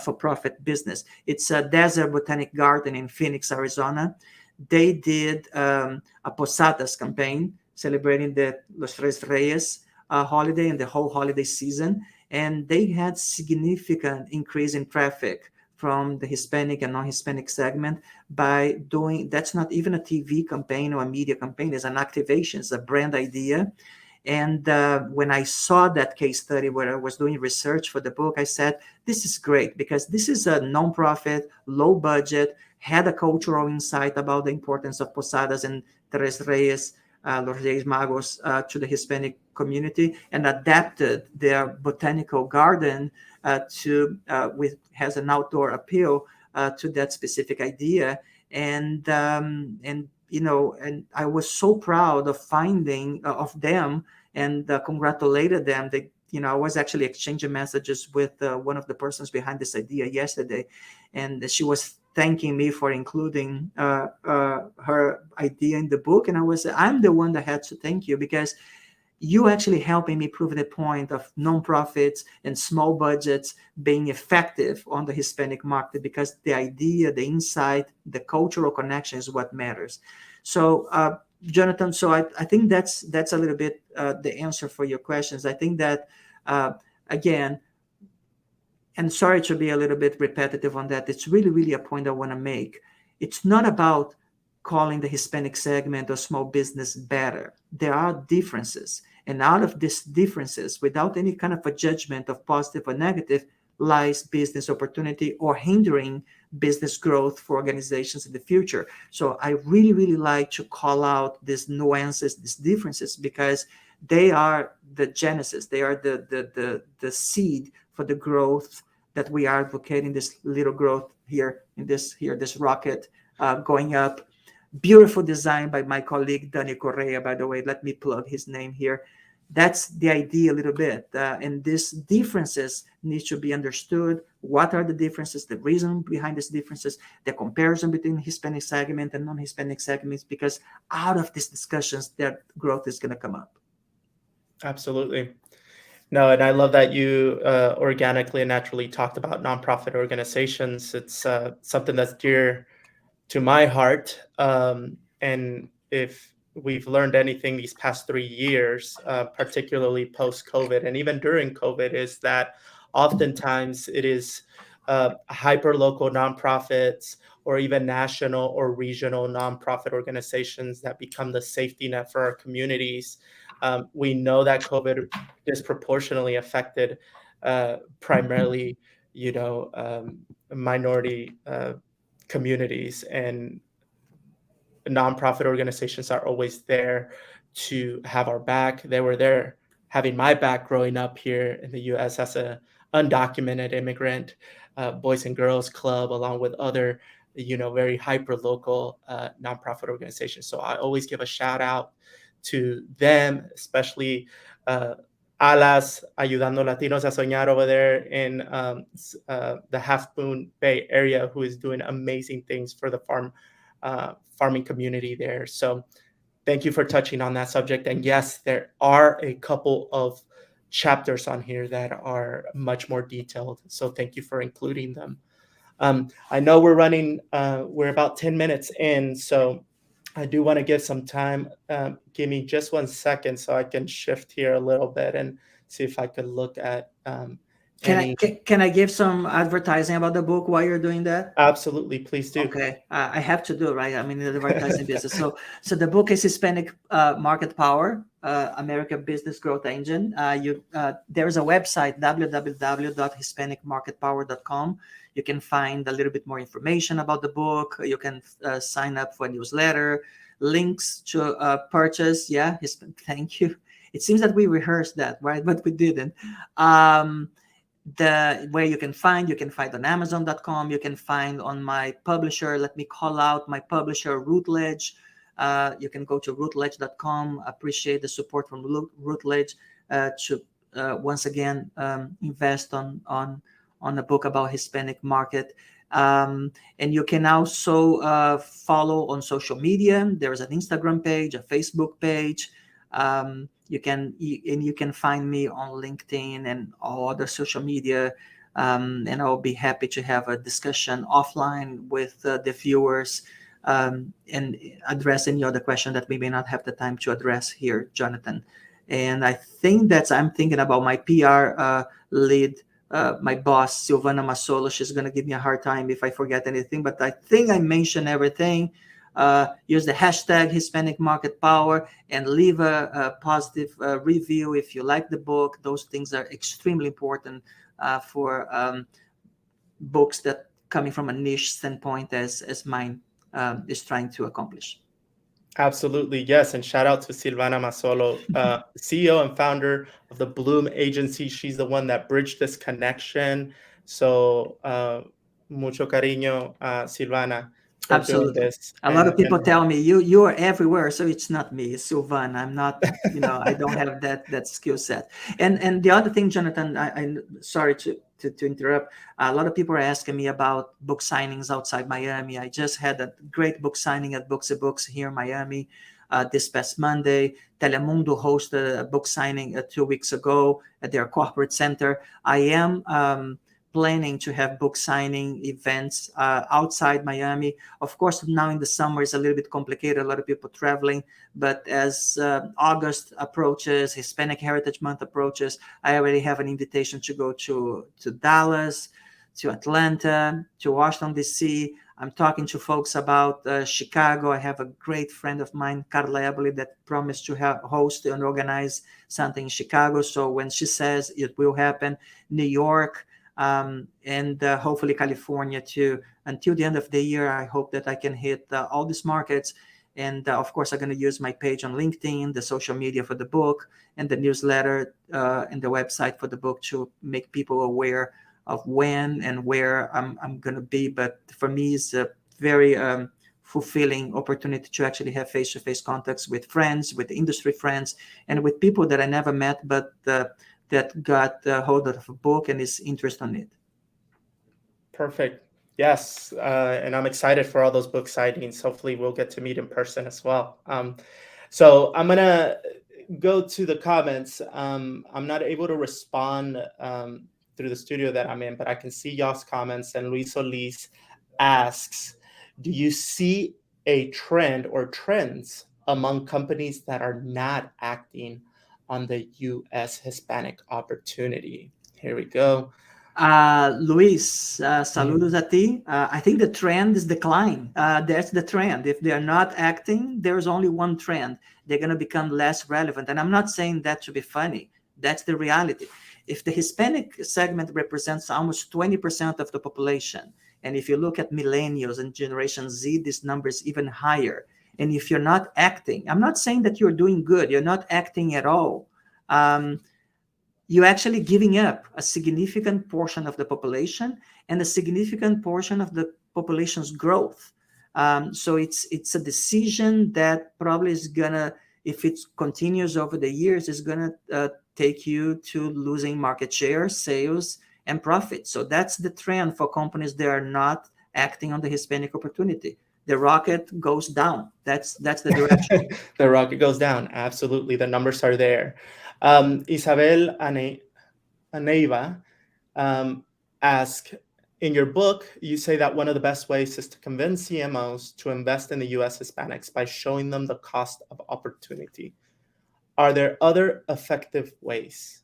for-profit business. It's a Desert Botanic Garden in Phoenix, Arizona. They did a Posadas campaign celebrating the Los Tres Reyes holiday and the whole holiday season. And they had significant increase in traffic from the Hispanic and non-Hispanic segment by doing, that's not even a TV campaign or a media campaign, it's an activation, it's a brand idea. And when I saw that case study where I was doing research for the book, I said, this is great because this is a nonprofit, low budget, had a cultural insight about the importance of Posadas and Tres Reyes, Los Reyes Magos to the Hispanic community and adapted their botanical garden with has an outdoor appeal to that specific idea. And and I was so proud of finding of them and congratulated them. They, I was actually exchanging messages with one of the persons behind this idea yesterday, and she was thanking me for including her idea in the book. And I'm the one that had to thank you because you actually helping me prove the point of nonprofits and small budgets being effective on the Hispanic market because the idea, the insight, the cultural connection is what matters. So, Jonathan, so I think that's a little bit the answer for your questions. I think that uh, again, and sorry to be a little bit repetitive on that, it's really, really a point I want to make. It's not about calling the Hispanic segment or small business better. There are differences. And out of these differences, without any kind of a judgment of positive or negative, lies business opportunity or hindering business growth for organizations in the future. So I really, really like to call out these nuances, these differences, because they are the genesis, they are the seed for the growth that we are advocating, this little growth this rocket going up. Beautiful design by my colleague Danny Correa, by the way. Let me plug his name here. That's the idea a little bit. And these differences need to be understood. What are the differences, the reason behind these differences, the comparison between Hispanic segment and non-Hispanic segments, because out of these discussions, that growth is going to come up. Absolutely. No, and I love that you organically and naturally talked about nonprofit organizations. It's something that's dear to my heart. And if we've learned anything these past 3 years, particularly post COVID and even during COVID, is that oftentimes it is hyper local nonprofits or even national or regional nonprofit organizations that become the safety net for our communities. We know that COVID disproportionately affected primarily, minority communities, and nonprofit organizations are always there to have our back. They were there having my back growing up here in the U.S. as a undocumented immigrant, Boys and Girls Club, along with other, very hyper local nonprofit organizations. So I always give a shout out to them, especially Alas Ayudando Latinos a Soñar over there in the Half Moon Bay area, who is doing amazing things for the farming community there. So thank you for touching on that subject. And yes, there are a couple of chapters on here that are much more detailed. So thank you for including them. I know we're about 10 minutes in, so I do want to give some time. Give me just 1 second so I can shift here a little bit and see if I could look at Any Can I give some advertising about the book while you're doing that? Absolutely, please do. Okay, I have to do, right? I'm in the advertising business. So the book is Hispanic Market Power, America Business Growth Engine. There's a website, www.hispanicmarketpower.com. You can find a little bit more information about the book. You can sign up for a newsletter, links to purchase. Yeah, thank you. It seems that we rehearsed that, right? But we didn't. The where you can find on amazon.com, you can find on my publisher. Let me call out my publisher, Routledge. You can go to routledge.com. Appreciate the support from Routledge to once again invest on a book about Hispanic market. And you can also follow on social media. There is an Instagram page, a Facebook page. You can find me on LinkedIn and all other social media, and I'll be happy to have a discussion offline with the viewers, and address any other question that we may not have the time to address here, Jonathan. And I think I'm thinking about my PR lead, my boss, Silvana Masolo. She's going to give me a hard time if I forget anything, but I think I mentioned everything. Use the hashtag Hispanic Market Power and leave a positive review if you like the book. Those things are extremely important for books that coming from a niche standpoint as mine is trying to accomplish. Absolutely, yes. And shout out to Silvana Masolo, CEO and founder of the Bloom Agency. She's the one that bridged this connection. So, mucho cariño, Silvana, for doing Absolutely. this. A lot of people And tell me you are everywhere, so it's not me, it's Sylvan. I'm not, I don't have that skill set. And the other thing, Jonathan, I sorry to interrupt. A lot of people are asking me about book signings outside Miami. I just had a great book signing at Books and Books here in Miami this past Monday. Telemundo hosted a book signing 2 weeks ago at their corporate center. I am planning to have book signing events outside Miami. Of course, now in the summer is a little bit complicated, a lot of people traveling, but as August approaches, Hispanic Heritage Month approaches, I already have an invitation to go to Dallas, to Atlanta, to Washington, D.C. I'm talking to folks about Chicago. I have a great friend of mine, Carla Eboli, that promised to host and organize something in Chicago. So when she says it will happen, New York, and hopefully California too. Until the end of the year, I hope that I can hit all these markets. And of course, I'm going to use my page on LinkedIn, the social media for the book, and the newsletter and the website for the book to make people aware of when and where I'm going to be. But for me, it's a very fulfilling opportunity to actually have face-to-face contacts with friends, with industry friends, and with people that I never met, but that got hold of a book and is interested in it. perfect. Yes. And I'm excited for all those book signings. Hopefully we'll get to meet in person as well. So I'm going to go to the comments. I'm not able to respond through the studio that I'm in, but I can see y'all's comments. And Luis Solis asks, do you see a trend or trends among companies that are not acting on the U.S. Hispanic opportunity? Here we go. Luis, saludos a ti. I think the trend is decline. That's the trend. If they're not acting, there's only one trend. They're going to become less relevant. And I'm not saying that to be funny. That's the reality. If the Hispanic segment represents almost 20% of the population, and if you look at millennials and Generation Z, this number is even higher. And if you're not acting, I'm not saying that you're doing good. You're not acting at all. You're actually giving up a significant portion of the population and a significant portion of the population's growth. So it's a decision that probably is gonna, if it continues over the years, is gonna take you to losing market share, sales, and profit. So that's the trend for companies that are not acting on the Hispanic opportunity. The rocket goes down. That's the direction. The rocket goes down. Absolutely. The numbers are there. Isabel Aneiva ask, in your book, you say that one of the best ways is to convince CMOs to invest in the U.S. Hispanics by showing them the cost of opportunity. Are there other effective ways?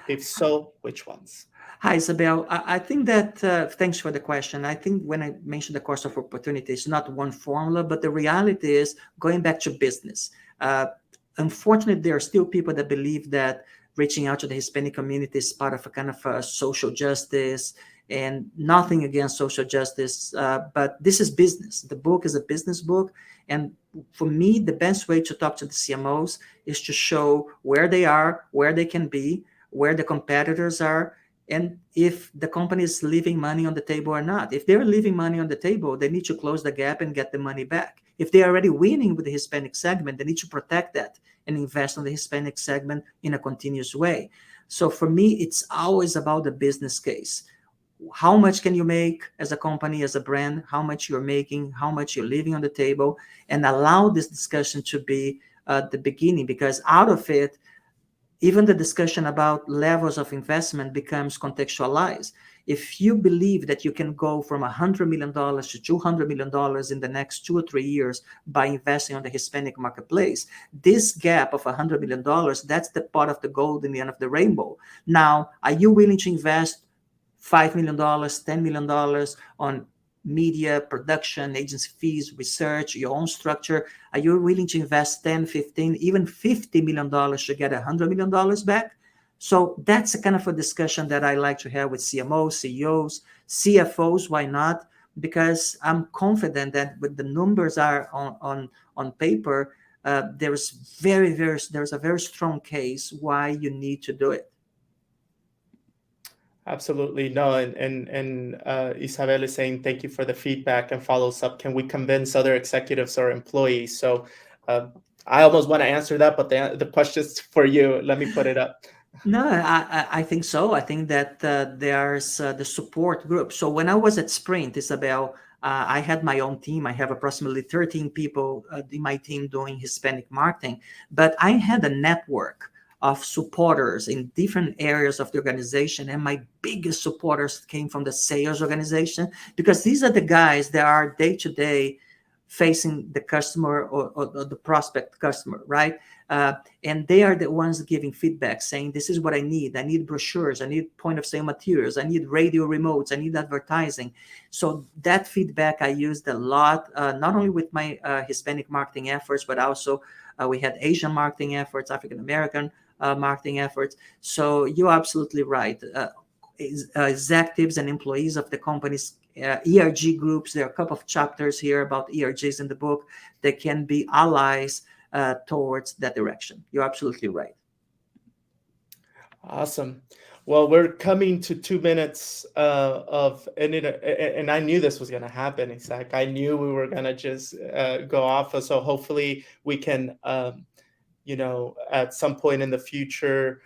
If so, which ones? Hi, Isabel. I think that, thanks for the question. I think when I mentioned the cost of opportunity, it's not one formula, but the reality is going back to business. Uh, Unfortunately, there are still people that believe that reaching out to the Hispanic community is part of a kind of a social justice, and nothing against social justice, but this is business. The book is a business book. And for me, the best way to talk to the CMOs is to show where they are, where they can be, where the competitors are, and if the company is leaving money on the table or not. If they're leaving money on the table, they need to close the gap and get the money back. If they're already winning with the Hispanic segment, they need to protect that and invest on the Hispanic segment in a continuous way. So for me, it's always about the business case. How much can you make as a company, as a brand, how much you're making, how much you're leaving on the table, and allow this discussion to be the beginning, because out of it, even the discussion about levels of investment becomes contextualized. If you believe that you can go from $100 million to $200 million in the next 2 or 3 years by investing on the Hispanic marketplace, this gap of $100 million, that's the pot of the gold in the end of the rainbow. Now, are you willing to invest $5 million, $10 million on media, production, agency fees, research, your own structure? Are you willing to invest 10, 15, even $50 million to get $100 million back? So that's a kind of a discussion that I like to have with CMOs, CEOs, CFOs. Why not? Because I'm confident that with the numbers are on paper, there's a very strong case why you need to do it. Absolutely. No, and Isabel is saying thank you for the feedback and follows up. Can we convince other executives or employees? So uh, I almost want to answer that, but the question's for you. Let me put it up. No, I think so. I think that there's the support group. So when I was at Sprint, Isabel, I had my own team. I have approximately 13 people in my team doing Hispanic marketing, but I had a network of supporters in different areas of the organization. And my biggest supporters came from the sales organization, because these are the guys that are day to day facing the customer, or the prospect customer, right? And they are the ones giving feedback, saying, this is what I need. I need brochures. I need point of sale materials. I need radio remotes. I need advertising. So that feedback I used a lot, not only with my Hispanic marketing efforts, but also we had Asian marketing efforts, African American marketing efforts. So you're absolutely right. Executives and employees of the companies, ERG groups, there are a couple of chapters here about ERGs in the book that can be allies towards that direction. You're absolutely right. Awesome. Well, we're coming to 2 minutes of, and I knew this was going to happen, Isaac. I knew we were going to just go off. So hopefully we can, at some point in the future,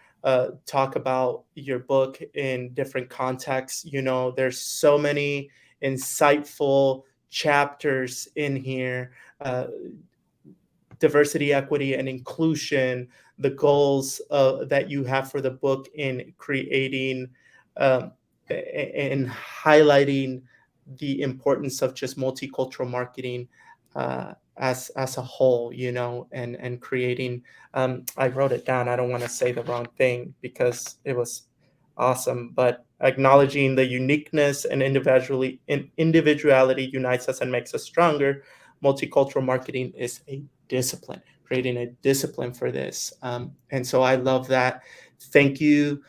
talk about your book in different contexts. There's so many insightful chapters in here. Diversity, equity, and inclusion, the goals that you have for the book in creating and highlighting the importance of just multicultural marketing as a whole, and creating. I wrote it down. I don't want to say the wrong thing because it was awesome, but acknowledging the uniqueness and individuality unites us and makes us stronger. Multicultural marketing is a discipline, creating a discipline for this. And so I love that. Thank you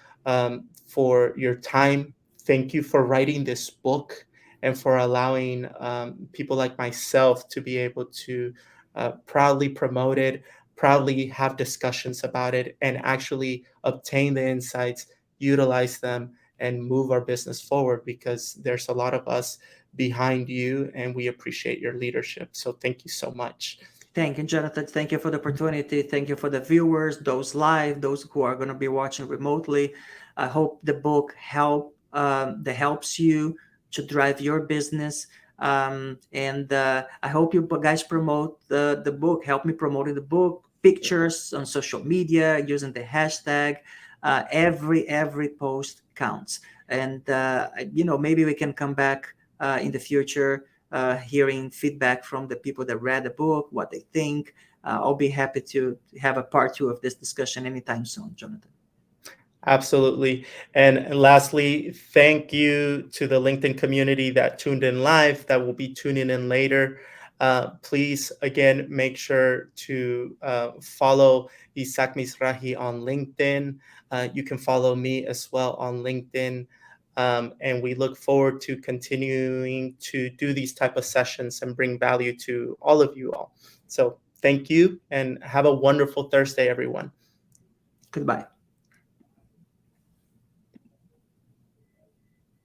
for your time. Thank you for writing this book and for allowing people like myself to be able to proudly promote it, proudly have discussions about it, and actually obtain the insights, utilize them, and move our business forward, because there's a lot of us behind you and we appreciate your leadership. So thank you so much. Thank you, Jonathan. Thank you for the opportunity. Thank you for the viewers, those live, those who are going to be watching remotely. I hope the book that helps you to drive your business. And I hope you guys promote the book. Help me promoting the book, pictures on social media, using the hashtag. Every post counts. And maybe we can come back in the future, hearing feedback from the people that read the book, what they think. I'll be happy to have a part 2 of this discussion anytime soon, Jonathan. Absolutely. And lastly, thank you to the LinkedIn community that tuned in live, that will be tuning in later. Please, again, make sure to follow Isaac Mizrahi on LinkedIn. You can follow me as well on LinkedIn. And we look forward to continuing to do these type of sessions and bring value to all of you all. So thank you and have a wonderful Thursday, everyone. Goodbye.